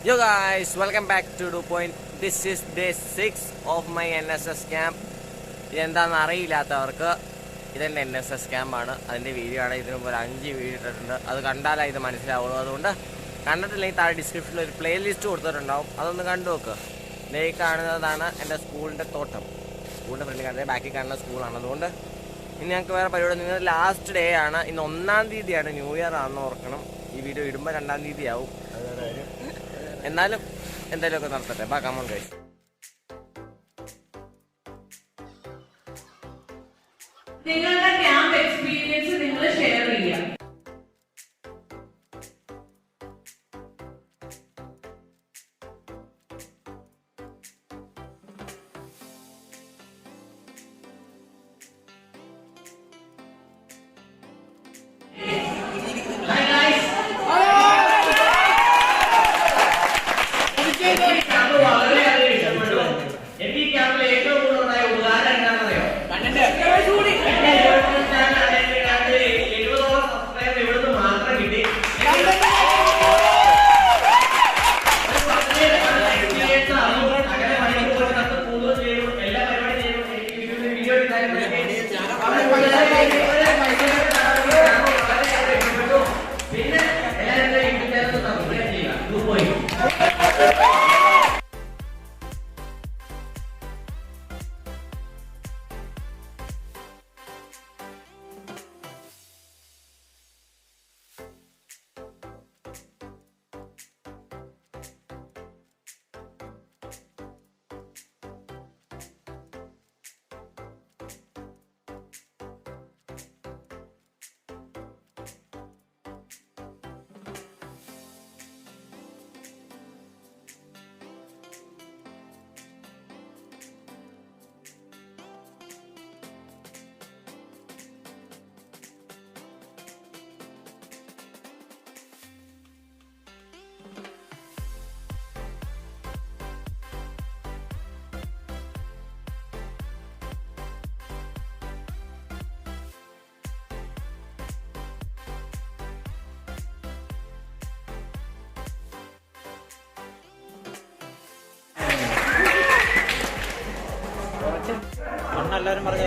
Yo guys, welcome back to Do Point. This is day 6 of my NSS camp. ഇതെന്താണെന്ന് അറിയില്ലാത്തവർക്ക് ഇതെൻ്റെ NSS ക്യാമ്പാണ്. അതിൻ്റെ video ആണ്. ഇതിന് മുമ്പ് ഒരു 5 വീഡിയോ ഇട്ടിട്ടുണ്ട്. അത് കണ്ടാലേ ഇത് മനസ്സിലാവുള്ളൂ. അതുകൊണ്ട് കണ്ടിട്ടില്ലെങ്കിൽ താഴെ ഡിസ്ക്രിപ്ഷനിൽ ഒരു പ്ലേലിസ്റ്റ് കൊടുത്തിട്ടുണ്ടാവും. അതൊന്ന് കണ്ടു നോക്ക്. ഈ കാണുന്നതാണ് എൻ്റെ സ്കൂളിൻ്റെ തോട്ടം. സ്കൂളിൻ്റെ ഫ്രണ്ട് കാണുന്നത് ബാക്കി കാണുന്ന സ്കൂളാണ്. അതുകൊണ്ട് ഇനി ഞങ്ങൾക്ക് വേറെ പരിപാടി നിങ്ങൾ ലാസ്റ്റ് ഡേ ആണ്. ഇന്ന് 1-ാം തീയതിയാണ്, ന്യൂ ഇയർ ആണെന്ന് ഓർക്കണം. ഈ വീഡിയോ ഇടുമ്പോൾ 2-ാം തീയതി ആവും. എന്നാലും എന്തെങ്കിലുമൊക്കെ നടത്തട്ടെ. ബാ കമോൺ ഗൈസ്. നിങ്ങളുടെ ക്യാമ്പ് എക്സ്പീരിയൻസ് നിങ്ങൾ ഷെയർ ചെയ്യാം. എനിക്ക് ഈ ക്യാമ്പിൽ ഏറ്റവും കൂടുതലുണ്ടായ ഉപകാരം എന്താണെന്നറിയോ? 70ഓളം സബ്സ്ക്രൈബർ ഇവിടുന്ന് മാത്രം കിട്ടി. അങ്ങനെ മണിക്കൂർ കൂടുതൽ ചെയ്യും, എല്ലാ പരിപാടി ചെയ്യും. വീഡിയോ പിന്നെ എല്ലാവരും യൂട്യൂബ് ചാനൽ സബ്സ്ക്രൈബ് ചെയ്യുക. പോയി എല്ലാവരും പറഞ്ഞു.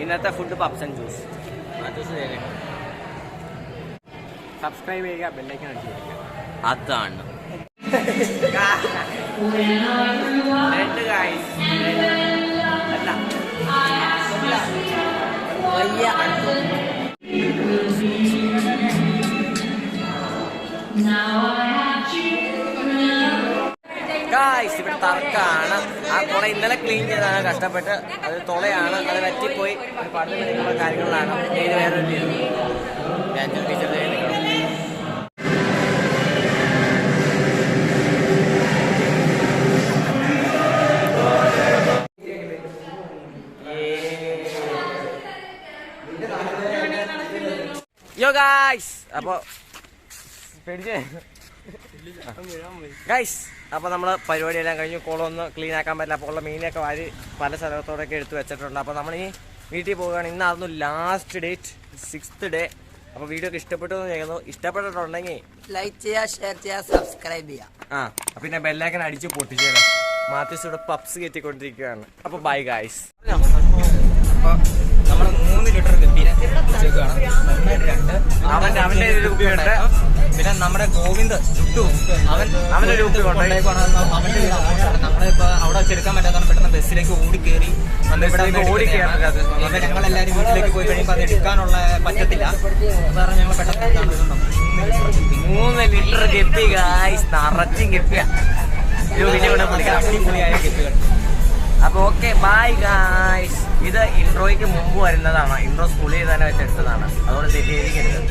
ഇന്നത്തെ food puffs and juice. Subscribe ചെയ്യുക, ബെല്ലൈക്കൺ അടിച്ചു കൊടുക്കുക. അതാണ് രണ്ട് ഗൈസ്. അല്ല ഗൈസ്, ഇവിടെ തർക്കാണ്. ആ കുള ഇന്നലെ ക്ലീൻ ചെയ്താണ് കഷ്ടപ്പെട്ട്. അത് തുളയാണ്, അത് വറ്റിപ്പോയി. ഒരു പഠനത്തിനുള്ള കാര്യങ്ങളിലാണ്. ഇത് വേറെ ഞാൻ ടീച്ചർ യോ ഗൈസ്. അപ്പൊ ഗൈസ്, അപ്പോൾ നമ്മൾ പരിപാടിയെല്ലാം കഴിഞ്ഞു. കുളമൊന്ന് ക്ലീൻ ആക്കാൻ പറ്റില്ല. അപ്പോൾ ഉള്ള മീനൊക്കെ വാരി പല സ്ഥലത്തോടൊക്കെ എടുത്ത് വെച്ചിട്ടുണ്ട്. അപ്പോൾ നമ്മൾ ഈ വീട്ടിൽ പോവുകയാണ്. ഇന്നായിരുന്നു ലാസ്റ്റ് ഡേറ്റ്, 6th ഡേ. അപ്പോൾ വീഡിയോ ഒക്കെ ഇഷ്ടപ്പെട്ടു എന്ന് ചെയ്യുന്നു. ഇഷ്ടപ്പെട്ടിട്ടുണ്ടെങ്കിൽ ലൈക്ക് ചെയ്യുക, ഷെയർ ചെയ്യുക, സബ്സ്ക്രൈബ് ചെയ്യുക. പിന്നെ ബെല്ലൈക്കൺ അടിച്ച് പൊട്ടിച്ചേരാം. മാത്യൂസ് ഇവിടെ പപ്സ് കയറ്റിക്കൊണ്ടിരിക്കുകയാണ്. അപ്പോൾ ബൈ ഗൈസ്. അപ്പോൾ നമ്മൾ 3 ലിറ്റർ ഗപ്പീനെ വെച്ചേക്കാണ്. 1, 2 അവന്റെ ഒരു കുപ്പിയുണ്ട്. പിന്നെ നമ്മുടെ ഗോവിന്ദ് ചുട്ടു അവന്റെ ഒരു കുപ്പി കൊണ്ടേക്കാണ്. അവന്റെ നമ്മളിപ്പോ അവിടെ വെച്ചെടുക്കാൻ പറ്റാത്തതാണ് പെട്ടെന്ന് ബസ്സിലേക്ക് ഓടിക്കേറി ഞങ്ങളെല്ലാരും വീട്ടിലേക്ക് പോയി കഴിയുമ്പോൾ അത് എടുക്കാനുള്ള പറ്റത്തില്ല. കാരണം ഞങ്ങൾ പെട്ടെന്ന് 3 ലിറ്റർ ഗപ്പി ഗൈസ്, നിറച്ചും ഗപ്പിയ. അടിപൊളിയായ ഗപ്പികൾ. അപ്പൊ ഓക്കെ ബൈ ഗൈസ്. ഇത് ഇൻട്രോയ്ക്ക് മുമ്പ് വരുന്നതാണ്. ഇൻട്രോ സ്കൂളിൽ തന്നെ വെച്ചെടുത്തതാണ്. അതുകൊണ്ട് തെറ്റിയിരിക്കരുത്.